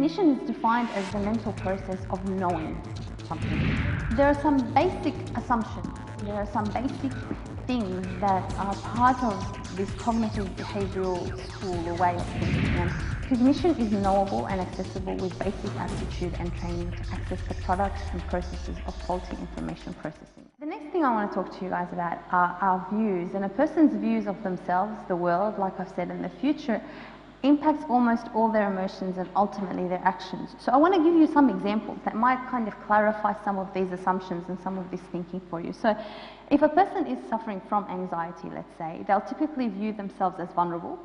Cognition is defined as the mental process of knowing something. There are some basic assumptions, there are some basic things that are part of this cognitive behavioral school or way of thinking. And cognition is knowable and accessible with basic aptitude and training to access the products and processes of faulty information processing. The next thing I want to talk to you guys about are our views, and a person's views of themselves, the world, like I've said, and the future impacts almost all their emotions and ultimately their actions. So I want to give you some examples that might kind of clarify some of these assumptions and some of this thinking for you. So if a person is suffering from anxiety, let's say, they'll typically view themselves as vulnerable,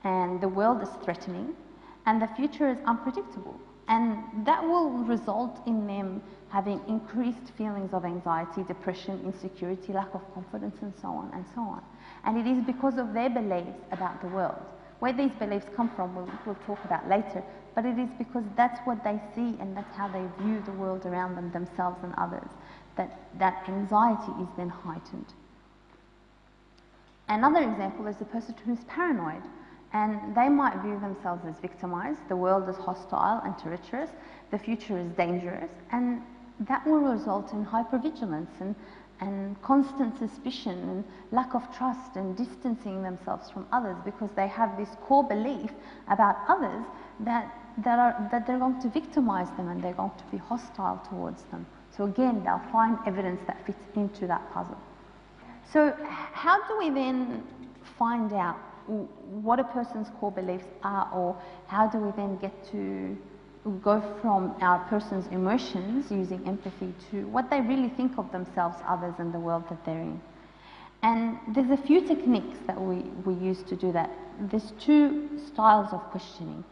and the world is threatening, and the future is unpredictable. And that will result in them having increased feelings of anxiety, depression, insecurity, lack of confidence, and so on and so on. And it is because of their beliefs about the world. Where these beliefs come from, we'll talk about later, but it is because that's what they see and that's how they view the world around them, themselves and others, that anxiety is then heightened. Another example is the person who's paranoid, and they might view themselves as victimized, the world is hostile and treacherous, the future is dangerous, and that will result in hypervigilance and constant suspicion and lack of trust and distancing themselves from others because they have this core belief about others that they're going to victimize them and they're going to be hostile towards them. So again, they'll find evidence that fits into that puzzle. So how do we then find out what a person's core beliefs are, or how do we then get to go from our person's emotions using empathy to what they really think of themselves, others, and the world that they're in? And there's a few techniques that we use to do that. There's two styles of questioning.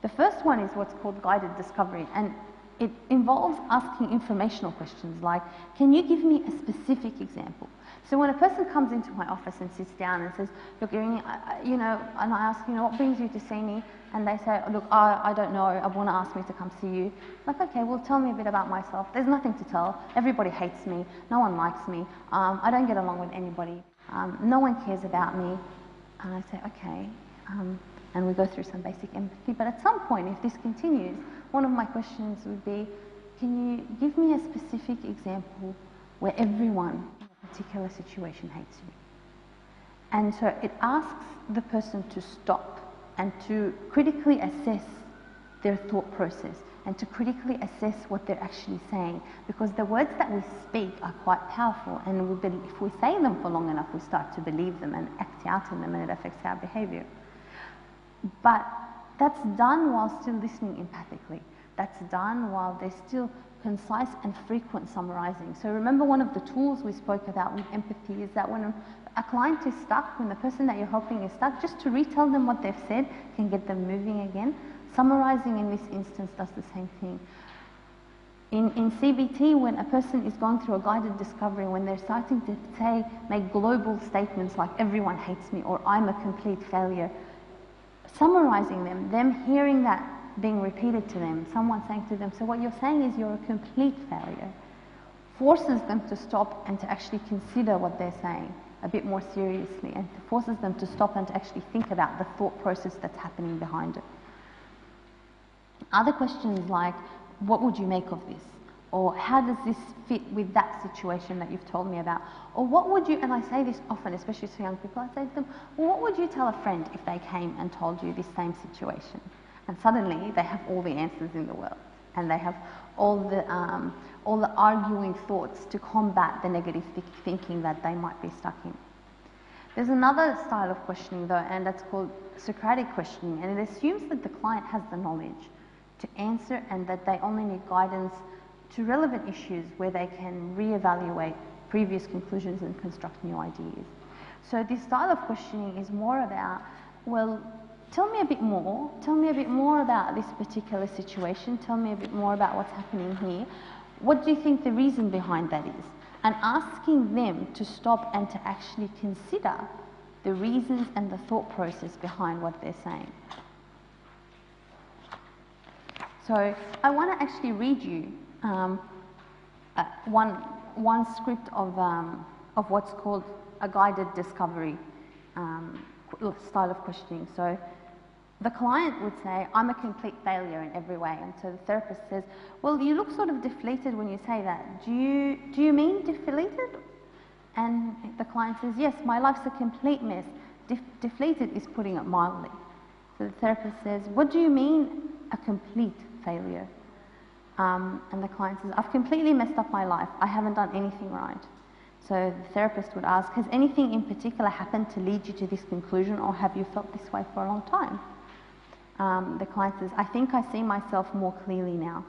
The first one is what's called guided discovery, and it involves asking informational questions like, can you give me a specific example? So when a person comes into my office and sits down and says, look, Irini, and I ask, what brings you to see me? And they say, look, I don't know, Abuna asked me to come see you. Like, okay, well, tell me a bit about myself. There's nothing to tell. Everybody hates me. No one likes me. I don't get along with anybody. No one cares about me. And I say, okay. And we go through some basic empathy. But at some point, if this continues, one of my questions would be, can you give me a specific example where everyone in a particular situation hates you? And so it asks the person to stop and to critically assess their thought process and to critically assess what they're actually saying, because the words that we speak are quite powerful, and if we say them for long enough, we start to believe them and act out in them, and it affects our behavior. But that's done while still listening empathically. That's done while there's still concise and frequent summarizing. So remember, one of the tools we spoke about with empathy is that when a client is stuck, when the person that you're helping is stuck, just to retell them what they've said can get them moving again. Summarizing in this instance does the same thing. In CBT, when a person is going through a guided discovery, when they're starting to make global statements like everyone hates me or I'm a complete failure, summarizing them hearing that being repeated to them, someone saying to them, so what you're saying is you're a complete failure, forces them to stop and to actually consider what they're saying a bit more seriously, and forces them to stop and to actually think about the thought process that's happening behind it. Other questions like, what would you make of this? Or how does this fit with that situation that you've told me about? Or what would you, and I say this often, especially to young people, I say to them, well, what would you tell a friend if they came and told you this same situation? And suddenly they have all the answers in the world, and they have all the arguing thoughts to combat the negative thinking that they might be stuck in. There's another style of questioning though, and that's called Socratic questioning, and it assumes that the client has the knowledge to answer and that they only need guidance to relevant issues where they can reevaluate previous conclusions and construct new ideas. So this style of questioning is more about, well, tell me a bit more about this particular situation, tell me a bit more about what's happening here. What do you think the reason behind that is? And asking them to stop and to actually consider the reasons and the thought process behind what they're saying. So I want to actually read you one script of what's called a guided discovery style of questioning. So the client would say, I'm a complete failure in every way. And so the therapist says, well, you look sort of deflated when you say that. Do you mean deflated? And the client says, yes, my life's a complete mess. Deflated is putting it mildly. So the therapist says, what do you mean a complete failure? And the client says, I've completely messed up my life. I haven't done anything right. So the therapist would ask, has anything in particular happened to lead you to this conclusion, or have you felt this way for a long time? The client says, I think I see myself more clearly now.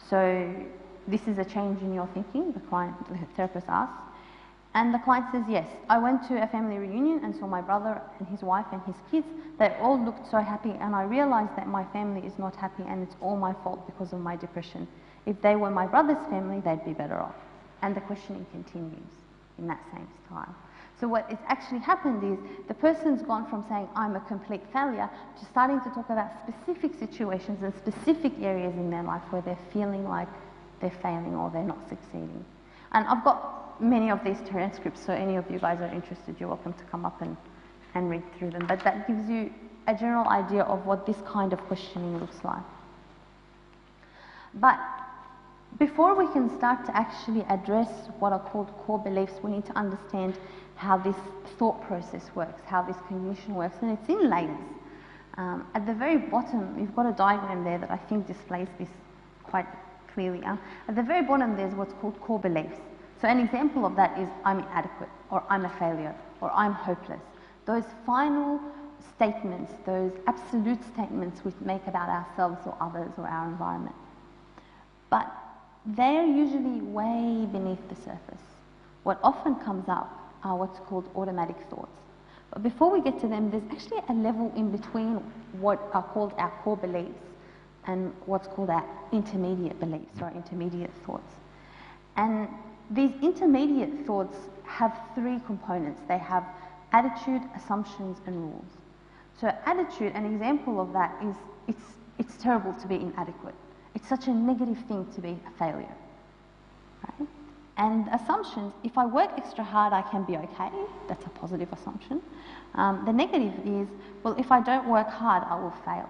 So this is a change in your thinking, the therapist asks. And the client says, yes, I went to a family reunion and saw my brother and his wife and his kids. They all looked so happy, and I realized that my family is not happy and it's all my fault because of my depression. If they were my brother's family, they'd be better off. And the questioning continues in that same style. So what has actually happened is the person's gone from saying, I'm a complete failure, to starting to talk about specific situations and specific areas in their life where they're feeling like they're failing or they're not succeeding. And I've got many of these transcripts, so any of you guys are interested, you're welcome to come up and read through them. But that gives you a general idea of what this kind of questioning looks like. But before we can start to actually address what are called core beliefs, we need to understand how this thought process works, how this cognition works, and it's in layers. At the very bottom, you've got a diagram there that I think displays this quite clearly. At the very bottom, there's what's called core beliefs. So an example of that is, I'm inadequate, or I'm a failure, or I'm hopeless. Those final statements, those absolute statements we make about ourselves or others or our environment. But they're usually way beneath the surface. What often comes up are what's called automatic thoughts. But before we get to them, there's actually a level in between what are called our core beliefs and what's called our intermediate beliefs or intermediate thoughts. And these intermediate thoughts have three components. They have attitude, assumptions, and rules. So attitude, an example of that is it's terrible to be inadequate. It's such a negative thing to be a failure, right? And assumptions, if I work extra hard, I can be okay. That's a positive assumption. The negative is, well, if I don't work hard, I will fail,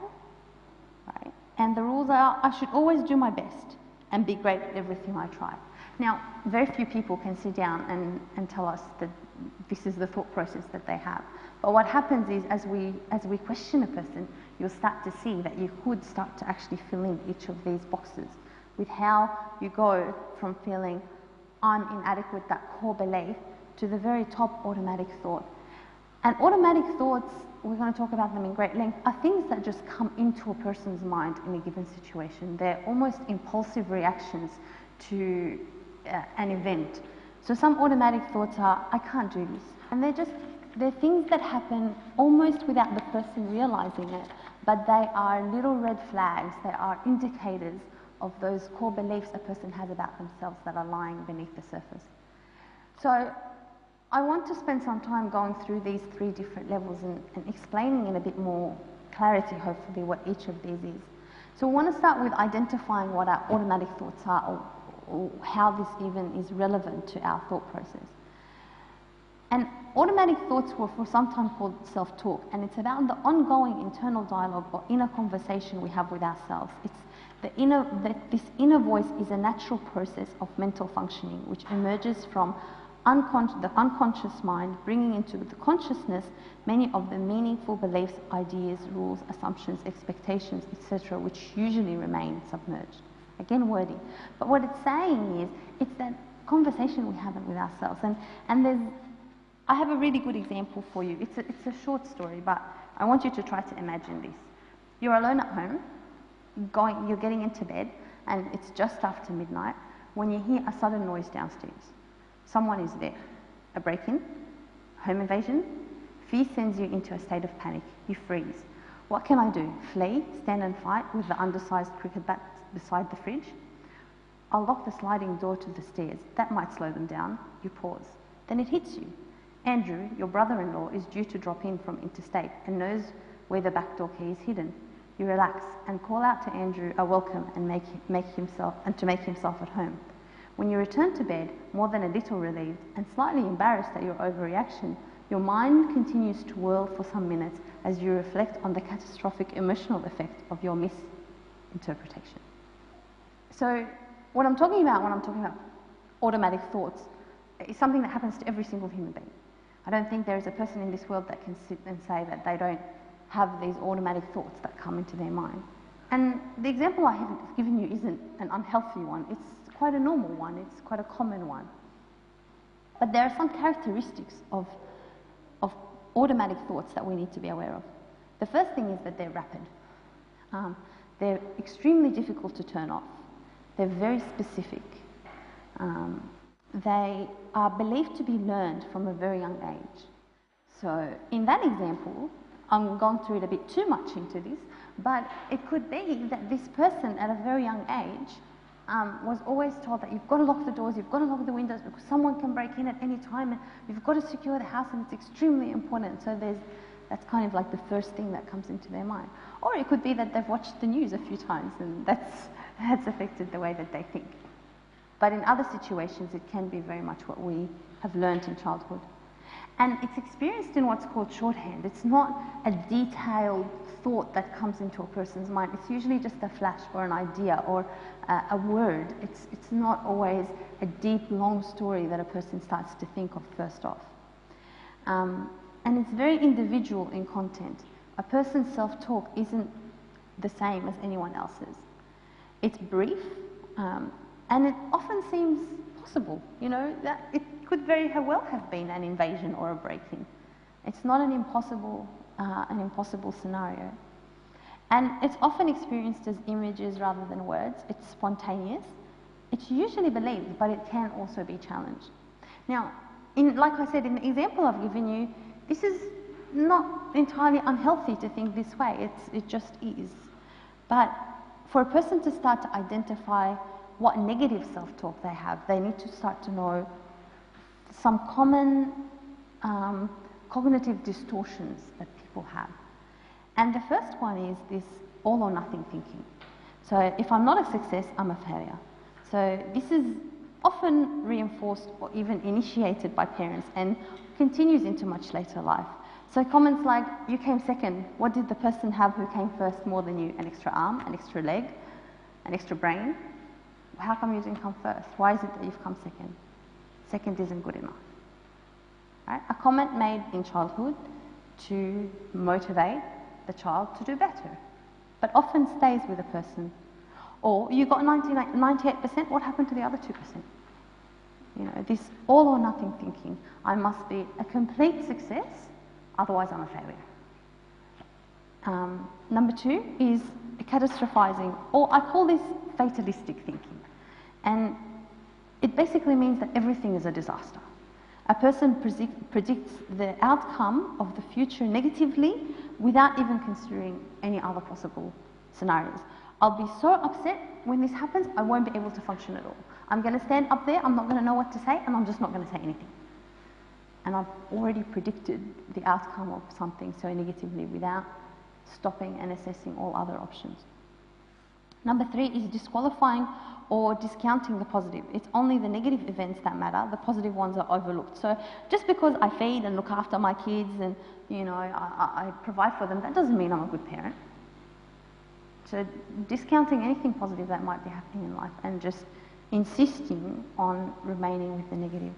right? And the rules are, I should always do my best and be great at everything I try. Now, very few people can sit down and tell us that this is the thought process that they have. But what happens is, as we question a person, you'll start to see that you could start to actually fill in each of these boxes with how you go from feeling I'm inadequate, that core belief, to the very top automatic thought. And automatic thoughts, we're going to talk about them in great length, are things that just come into a person's mind in a given situation. They're almost impulsive reactions to an event. So some automatic thoughts are, I can't do this. And they're things that happen almost without the person realizing it, but they are little red flags, they are indicators of those core beliefs a person has about themselves that are lying beneath the surface. So I want to spend some time going through these three different levels and explaining in a bit more clarity, hopefully, what each of these is. So we want to start with identifying what our automatic thoughts are, or how this even is relevant to our thought process. And automatic thoughts were for some time called self-talk, and it's about the ongoing internal dialogue or inner conversation we have with ourselves. It's this inner voice is a natural process of mental functioning which emerges from the unconscious mind, bringing into the consciousness many of the meaningful beliefs, ideas, rules, assumptions, expectations, etc., which usually remain submerged. Again, wordy. But what it's saying is, it's that conversation we have with ourselves. And I have a really good example for you. It's a short story, but I want you to try to imagine this. You're alone at home, you're getting into bed, and it's just after midnight when you hear a sudden noise downstairs. Someone is there. A break-in, home invasion. Fear sends you into a state of panic. You freeze. What can I do? Flee, stand and fight with the undersized cricket bat beside the fridge? I'll lock the sliding door to the stairs. That might slow them down. You pause. Then it hits you. Andrew, your brother-in-law, is due to drop in from interstate and knows where the back door key is hidden. You relax and call out to Andrew a welcome and make himself at home. When you return to bed, more than a little relieved and slightly embarrassed at your overreaction, Your mind continues to whirl for some minutes as you reflect on the catastrophic emotional effect of your misinterpretation. So what I'm talking about when I'm talking about automatic thoughts is something that happens to every single human being. I don't think there is a person in this world that can sit and say that they don't have these automatic thoughts that come into their mind. And the example I have given you isn't an unhealthy one, it's quite a normal one, it's quite a common one. But there are some characteristics of automatic thoughts that we need to be aware of. The first thing is that they're rapid. They're extremely difficult to turn off. They're very specific. They are believed to be learned from a very young age. So in that example, I'm going to read a bit too much into this, but it could be that this person at a very young age was always told that you've got to lock the doors, you've got to lock the windows because someone can break in at any time and you've got to secure the house and it's extremely important. So that's kind of like the first thing that comes into their mind. Or it could be that they've watched the news a few times and that's affected the way that they think. But in other situations, it can be very much what we have learned in childhood. And it's experienced in what's called shorthand. It's not a detailed thought that comes into a person's mind. It's usually just a flash or an idea or a word. It's not always a deep, long story that a person starts to think of first off. And it's very individual in content. A person's self-talk isn't the same as anyone else's. It's brief, and it often seems possible, you know, that it could very well have been an invasion or a break-in. It's not an impossible scenario. And it's often experienced as images rather than words. It's spontaneous. It's usually believed, but it can also be challenged. Now, like I said, in the example I've given you, this is not entirely unhealthy to think this way. It just is. But for a person to start to identify what negative self-talk they have, they need to start to know some common cognitive distortions that people have. And the first one is this all or nothing thinking. So if I'm not a success, I'm a failure. So this is often reinforced or even initiated by parents and continues into much later life. So comments like, you came second, what did the person have who came first more than you? An extra arm, an extra leg, an extra brain? How come you didn't come first? Why is it that you've come second? Second isn't good enough. Right? A comment made in childhood to motivate the child to do better, but often stays with a person. Or you got 98%, what happened to the other 2%? You know, this all or nothing thinking. I must be a complete success, otherwise I'm a failure. Number 2 is catastrophizing, or I call this fatalistic thinking. And it basically means that everything is a disaster. A person predicts the outcome of the future negatively without even considering any other possible scenarios. I'll be so upset when this happens, I won't be able to function at all. I'm going to stand up there, I'm not going to know what to say, and I'm just not going to say anything. And I've already predicted the outcome of something so negatively without stopping and assessing all other options. Number 3 is disqualifying or discounting the positive. It's only the negative events that matter, the positive ones are overlooked. So just because I feed and look after my kids and, you know, I provide for them, that doesn't mean I'm a good parent. So discounting anything positive that might be happening in life and just insisting on remaining with the negative.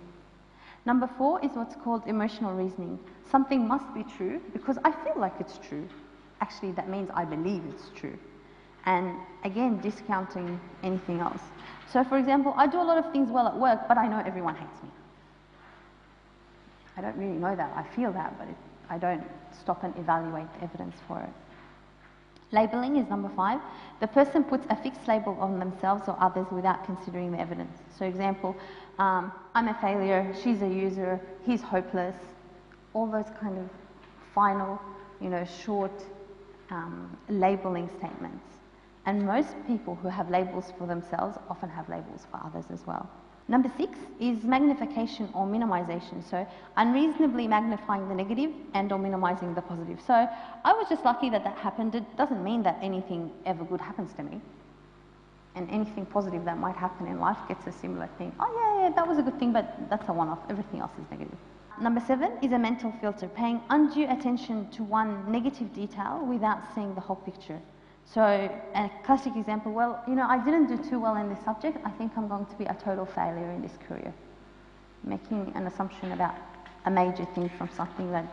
Number 4 is what's called emotional reasoning. Something must be true because I feel like it's true. Actually, that means I believe it's true. And again, discounting anything else. So for example, I do a lot of things well at work, but I know everyone hates me. I don't really know that, I feel that, but I don't stop and evaluate the evidence for it. Labeling is number 5. The person puts a fixed label on themselves or others without considering the evidence. So example, I'm a failure, she's a user, he's hopeless. All those kind of final, you know, short labeling statements. And most people who have labels for themselves often have labels for others as well. Number 6 is magnification or minimization. So unreasonably magnifying the negative and or minimizing the positive. So I was just lucky that that happened. It doesn't mean that anything ever good happens to me. And anything positive that might happen in life gets a similar thing. Oh yeah, that was a good thing, but that's a one-off. Everything else is negative. Number 7 is a mental filter, paying undue attention to one negative detail without seeing the whole picture. So a classic example, well, I didn't do too well in this subject, I think I'm going to be a total failure in this career. Making an assumption about a major thing from something that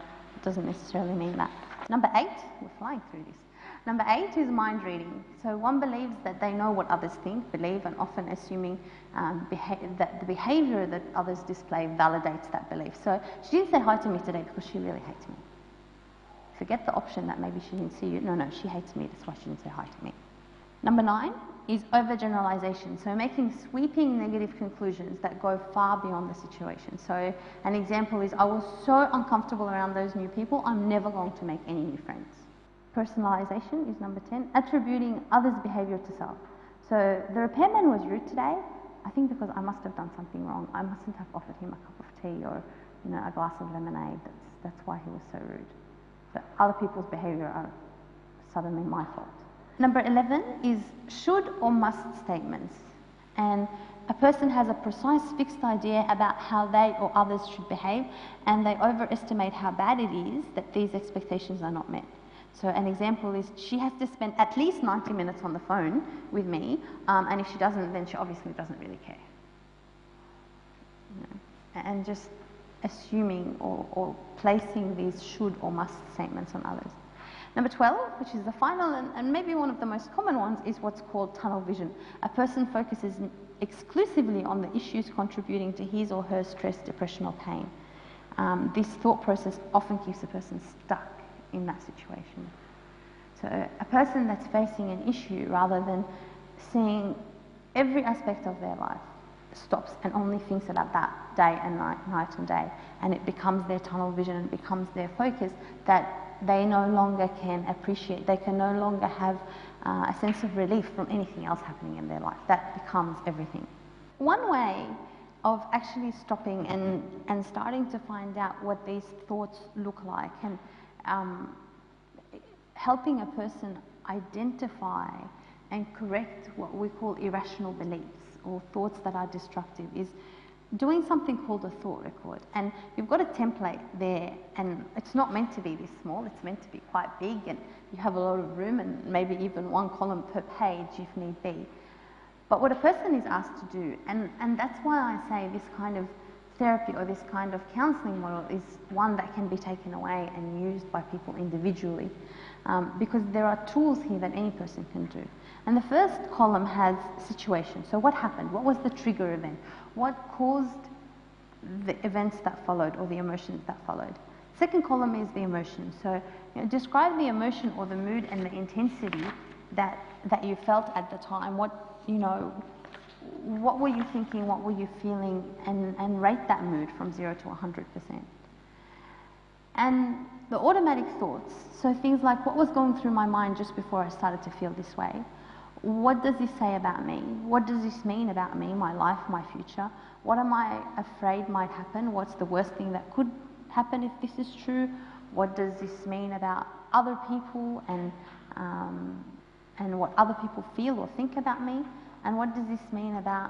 doesn't necessarily mean that. Number 8, we're flying through this. Number 8 is mind reading. So one believes that they know what others think, believe, and often assuming that the behaviour that others display validates that belief. So she didn't say hi to me today because she really hates me. Forget the option that maybe she didn't see you. No, she hates me, that's why she didn't say hi to me. Number 9 is overgeneralization, so making sweeping negative conclusions that go far beyond the situation. So an example is, I was so uncomfortable around those new people, I'm never going to make any new friends. Personalization is number 10, attributing others' behaviour to self. So the repairman was rude today, I think because I must have done something wrong. I mustn't have offered him a cup of tea or a glass of lemonade. That's why he was so rude. But other people's behaviour are suddenly my fault. Number 11 is should or must statements. And a person has a precise fixed idea about how they or others should behave, and they overestimate how bad it is that these expectations are not met. So an example is, she has to spend at least 90 minutes on the phone with me, and if she doesn't, then she obviously doesn't really care. And just assuming or placing these should or must statements on others. Number 12, which is the final and maybe one of the most common ones, is what's called tunnel vision. A person focuses exclusively on the issues contributing to his or her stress, depression or pain. This thought process often keeps a person stuck in that situation. So a person that's facing an issue, rather than seeing every aspect of their life, stops and only thinks about that day and night and day, and it becomes their tunnel vision and becomes their focus, that they no longer can appreciate, they can no longer have a sense of relief from anything else happening in their life. That becomes everything. One way of actually stopping and starting to find out what these thoughts look like, and helping a person identify and correct what we call irrational beliefs or thoughts that are destructive, is doing something called a thought record. And you've got a template there, and it's not meant to be this small, it's meant to be quite big, and you have a lot of room and maybe even one column per page if need be. But what a person is asked to do, and that's why I say this kind of therapy or this kind of counselling model is one that can be taken away and used by people individually, because there are tools here that any person can do. And the first column has situation. So what happened? What was the trigger event? What caused the events that followed or the emotions that followed? Second column is the emotion. So describe the emotion or the mood and the intensity that you felt at the time. What were you thinking? What were you feeling? And rate that mood from 0 to 100%. And the automatic thoughts. So things like, what was going through my mind just before I started to feel this way? What does this say about me? What does this mean about me, my life, my future? What am I afraid might happen? What's the worst thing that could happen if this is true? What does this mean about other people and what other people feel or think about me? And what does this mean about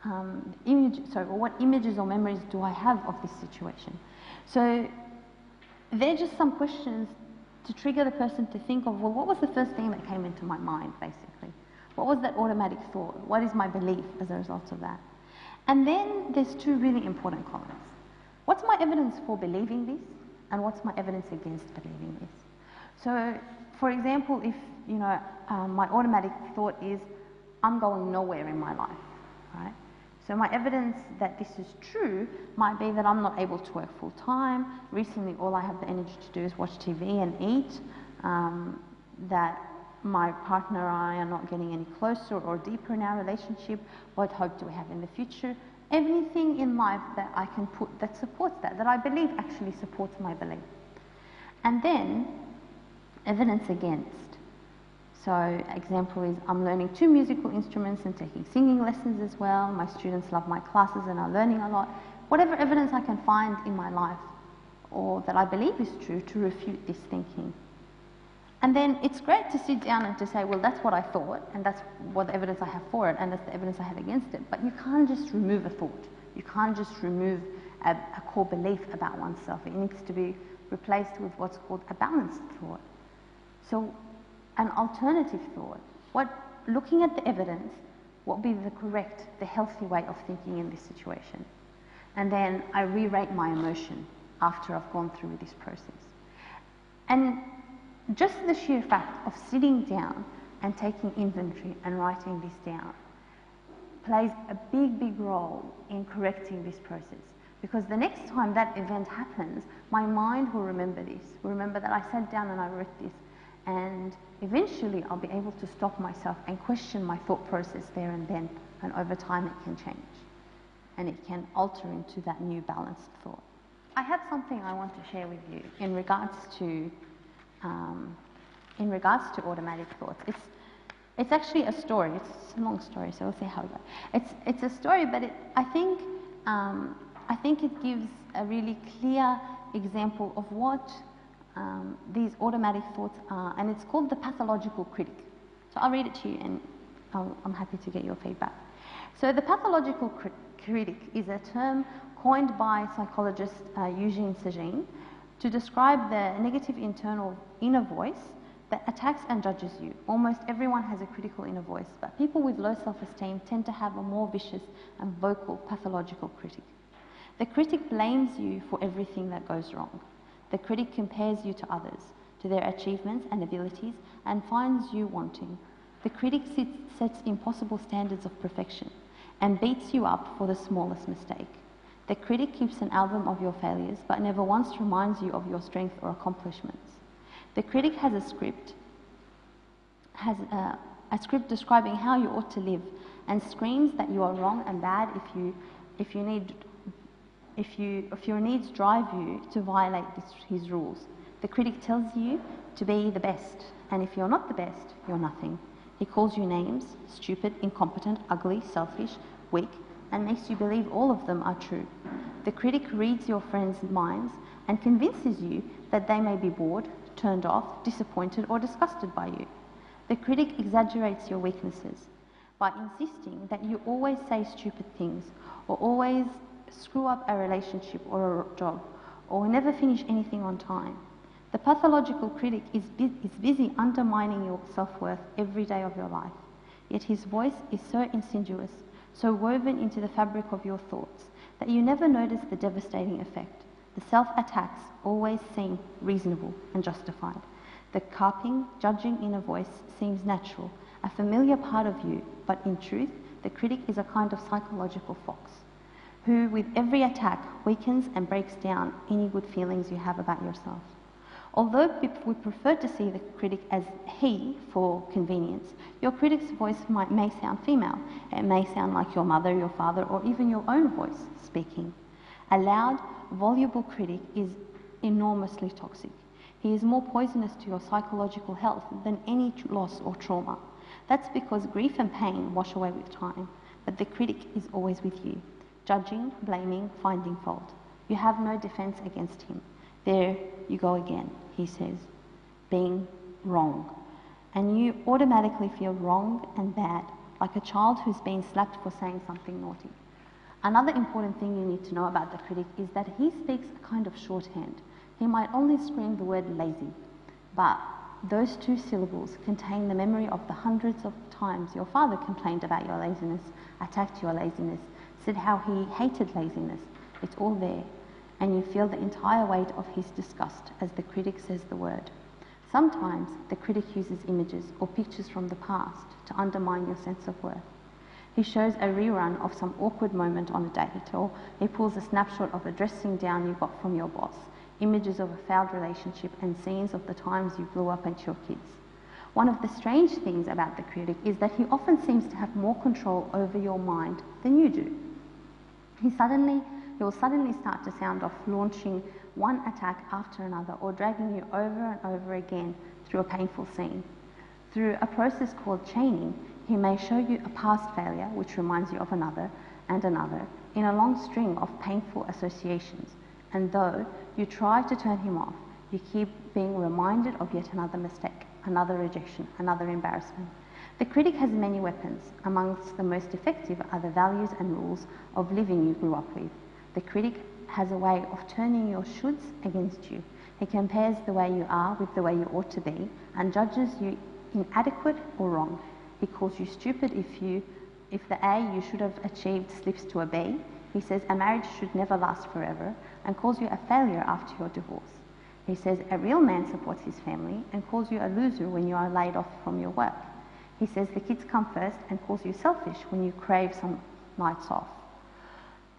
what images or memories do I have of this situation? So they're just some questions to trigger the person to think of, well, what was the first thing that came into my mind, basically? What was that automatic thought? What is my belief as a result of that? And then there's two really important columns. What's my evidence for believing this? And what's my evidence against believing this? So, for example, if my automatic thought is, I'm going nowhere in my life, right? So my evidence that this is true might be that I'm not able to work full time. Recently, all I have the energy to do is watch TV and eat. That my partner and I are not getting any closer or deeper in our relationship. What hope do we have in the future? Everything in life that I can put that supports that I believe actually supports my belief. And then evidence against. So example is, I'm learning 2 musical instruments and taking singing lessons as well. My students love my classes and are learning a lot. Whatever evidence I can find in my life or that I believe is true to refute this thinking. And then it's great to sit down and to say, well, that's what I thought, and that's what the evidence I have for it, and that's the evidence I have against it. But you can't just remove a thought. You can't just remove a core belief about oneself. It needs to be replaced with what's called a balanced thought. So an alternative thought, looking at the evidence, what would be the correct, the healthy way of thinking in this situation? And then I re-rate my emotion after I've gone through this process. And just the sheer fact of sitting down and taking inventory and writing this down plays a big, big role in correcting this process. Because the next time that event happens, my mind will remember this, will remember that I sat down and I wrote this, and eventually I'll be able to stop myself and question my thought process there and then, and over time it can change and it can alter into that new balanced thought. I have something I want to share with you in regards to automatic thoughts. It's actually a story. It's a long story, so we'll see how it goes. It's a story, but I think it gives a really clear example of what these automatic thoughts are, and it's called the pathological critic. So I'll read it to you, and I'm happy to get your feedback. So the pathological critic is a term coined by psychologist Eugene Segin to describe the negative inner voice that attacks and judges you. Almost everyone has a critical inner voice, but people with low self-esteem tend to have a more vicious and vocal pathological critic. The critic blames you for everything that goes wrong. The critic compares you to others, to their achievements and abilities, and finds you wanting. The critic sets impossible standards of perfection and beats you up for the smallest mistake. The critic keeps an album of your failures, but never once reminds you of your strength or accomplishments. The critic has a script describing how you ought to live, and screams that you are wrong and bad if your needs drive you to violate his rules. The critic tells you to be the best, and if you're not the best, you're nothing. He calls you names: stupid, incompetent, ugly, selfish, weak, and makes you believe all of them are true. The critic reads your friends' minds and convinces you that they may be bored, turned off, disappointed, or disgusted by you. The critic exaggerates your weaknesses by insisting that you always say stupid things, or always screw up a relationship or a job, or never finish anything on time. The pathological critic is busy undermining your self-worth every day of your life. Yet his voice is so insidious, so woven into the fabric of your thoughts, that you never notice the devastating effect. The self-attacks always seem reasonable and justified. The carping, judging inner voice seems natural, a familiar part of you, but in truth, the critic is a kind of psychological fox, who with every attack weakens and breaks down any good feelings you have about yourself. Although we prefer to see the critic as he for convenience, your critic's voice may sound female. It may sound like your mother, your father, or even your own voice speaking. A loud, voluble critic is enormously toxic. He is more poisonous to your psychological health than any loss or trauma. That's because grief and pain wash away with time, but the critic is always with you, judging, blaming, finding fault. You have no defense against him. There you go again, he says, being wrong. And you automatically feel wrong and bad, like a child who's been slapped for saying something naughty. Another important thing you need to know about the critic is that he speaks a kind of shorthand. He might only scream the word lazy, but those two syllables contain the memory of the hundreds of times your father complained about your laziness, attacked your laziness, said how he hated laziness. It's all there, and you feel the entire weight of his disgust as the critic says the word. Sometimes the critic uses images or pictures from the past to undermine your sense of worth. He shows a rerun of some awkward moment on a date, or he pulls a snapshot of a dressing down you got from your boss, images of a failed relationship and scenes of the times you blew up at your kids. One of the strange things about the critic is that he often seems to have more control over your mind than you do. He will suddenly start to sound off, launching one attack after another, or dragging you over and over again through a painful scene. Through a process called chaining, he may show you a past failure, which reminds you of another and another, in a long string of painful associations. And though you try to turn him off, you keep being reminded of yet another mistake, another rejection, another embarrassment. The critic has many weapons. Amongst the most effective are the values and rules of living you grew up with. The critic has a way of turning your shoulds against you. He compares the way you are with the way you ought to be and judges you inadequate or wrong. He calls you stupid if the A you should have achieved slips to a B. He says a marriage should never last forever and calls you a failure after your divorce. He says a real man supports his family and calls you a loser when you are laid off from your work. He says the kids come first and calls you selfish when you crave some nights off.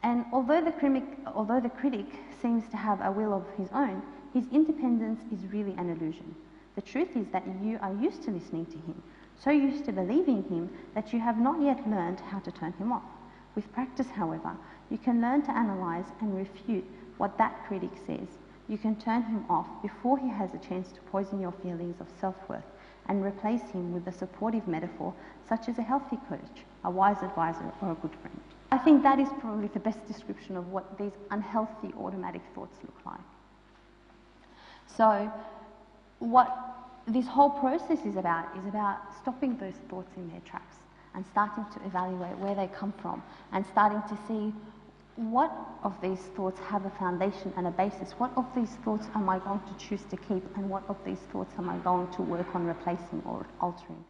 And although the critic seems to have a will of his own, his independence is really an illusion. The truth is that you are used to listening to him, so used to believing him that you have not yet learned how to turn him off. With practice, however, you can learn to analyse and refute what that critic says. You can turn him off before he has a chance to poison your feelings of self-worth and replace him with a supportive metaphor such as a healthy coach, a wise advisor or a good friend. I think that is probably the best description of what these unhealthy automatic thoughts look like. So what this whole process is about stopping those thoughts in their tracks and starting to evaluate where they come from and starting to see what of these thoughts have a foundation and a basis. What of these thoughts am I going to choose to keep and what of these thoughts am I going to work on replacing or altering?